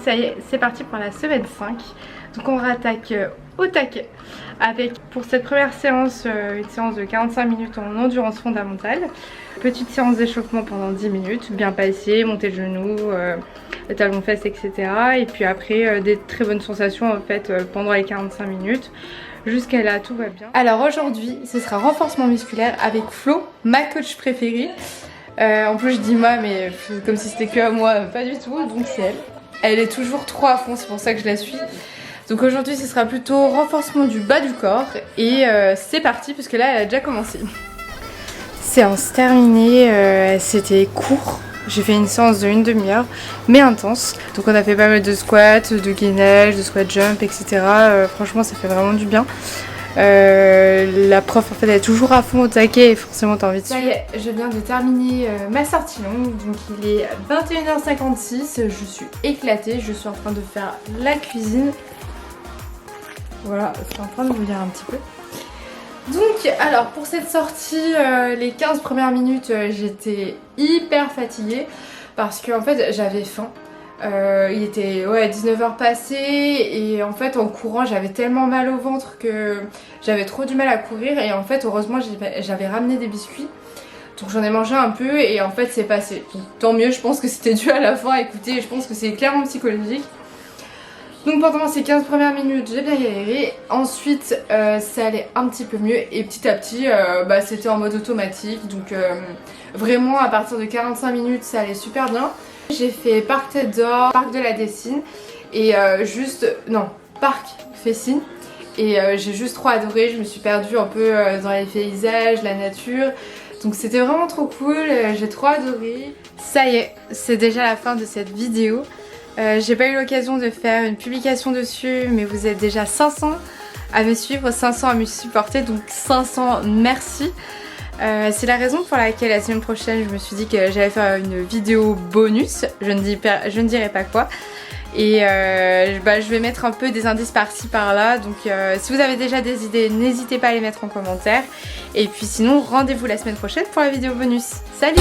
ça y est, c'est parti pour la semaine 5. Donc on rattaque au taquet avec pour cette première séance une séance de 45 minutes en endurance fondamentale. Petite séance d'échauffement pendant 10 minutes, bien passer, monter le genou, le talon fesse, etc. Et puis après des très bonnes sensations en fait pendant les 45 minutes. Jusqu'à là tout va bien. Alors aujourd'hui ce sera renforcement musculaire avec Flo, ma coach préférée. En plus je dis moi mais comme si c'était que à moi, pas du tout, donc c'est elle. Elle est toujours trop à fond, c'est pour ça que je la suis. Donc aujourd'hui ce sera plutôt renforcement du bas du corps et c'est parti puisque là elle a déjà commencé. Séance terminée, c'était court. J'ai fait une séance de 1/2 heure mais intense. Donc on a fait pas mal de squats, de gainage, de squat jump, etc. Franchement ça fait vraiment du bien. La prof en fait elle est toujours à fond au taquet et forcément t'as envie de suivre. Ça y est, je viens de terminer ma sortie longue, donc il est 21h56, je suis éclatée, je suis en train de faire la cuisine. Voilà, je suis en train de vous lire un petit peu. Donc alors pour cette sortie, les 15 premières minutes j'étais hyper fatiguée parce que en fait j'avais faim. Il était 19h passées et en fait en courant j'avais tellement mal au ventre que j'avais trop du mal à courir et en fait heureusement j'avais ramené des biscuits donc j'en ai mangé un peu et en fait c'est passé. Donc, tant mieux, je pense que c'était dû à la faim. Écoutez, je pense que c'est clairement psychologique. Donc pendant ces 15 premières minutes j'ai bien galéré, ensuite ça allait un petit peu mieux et petit à petit c'était en mode automatique, donc vraiment à partir de 45 minutes ça allait super bien. J'ai fait Parc Tête d'Or, Parc de la Dessine et Parc Fessine et j'ai juste trop adoré, je me suis perdue un peu dans les paysages, la nature, donc c'était vraiment trop cool, j'ai trop adoré. Ça y est, c'est déjà la fin de cette vidéo. J'ai pas eu l'occasion de faire une publication dessus mais vous êtes déjà 500 à me suivre, 500 à me supporter, donc 500 merci. C'est la raison pour laquelle la semaine prochaine je me suis dit que j'allais faire une vidéo bonus, je ne dirai pas quoi. Et je vais mettre un peu des indices par-ci par-là, donc si vous avez déjà des idées n'hésitez pas à les mettre en commentaire. Et puis sinon rendez-vous la semaine prochaine pour la vidéo bonus. Salut!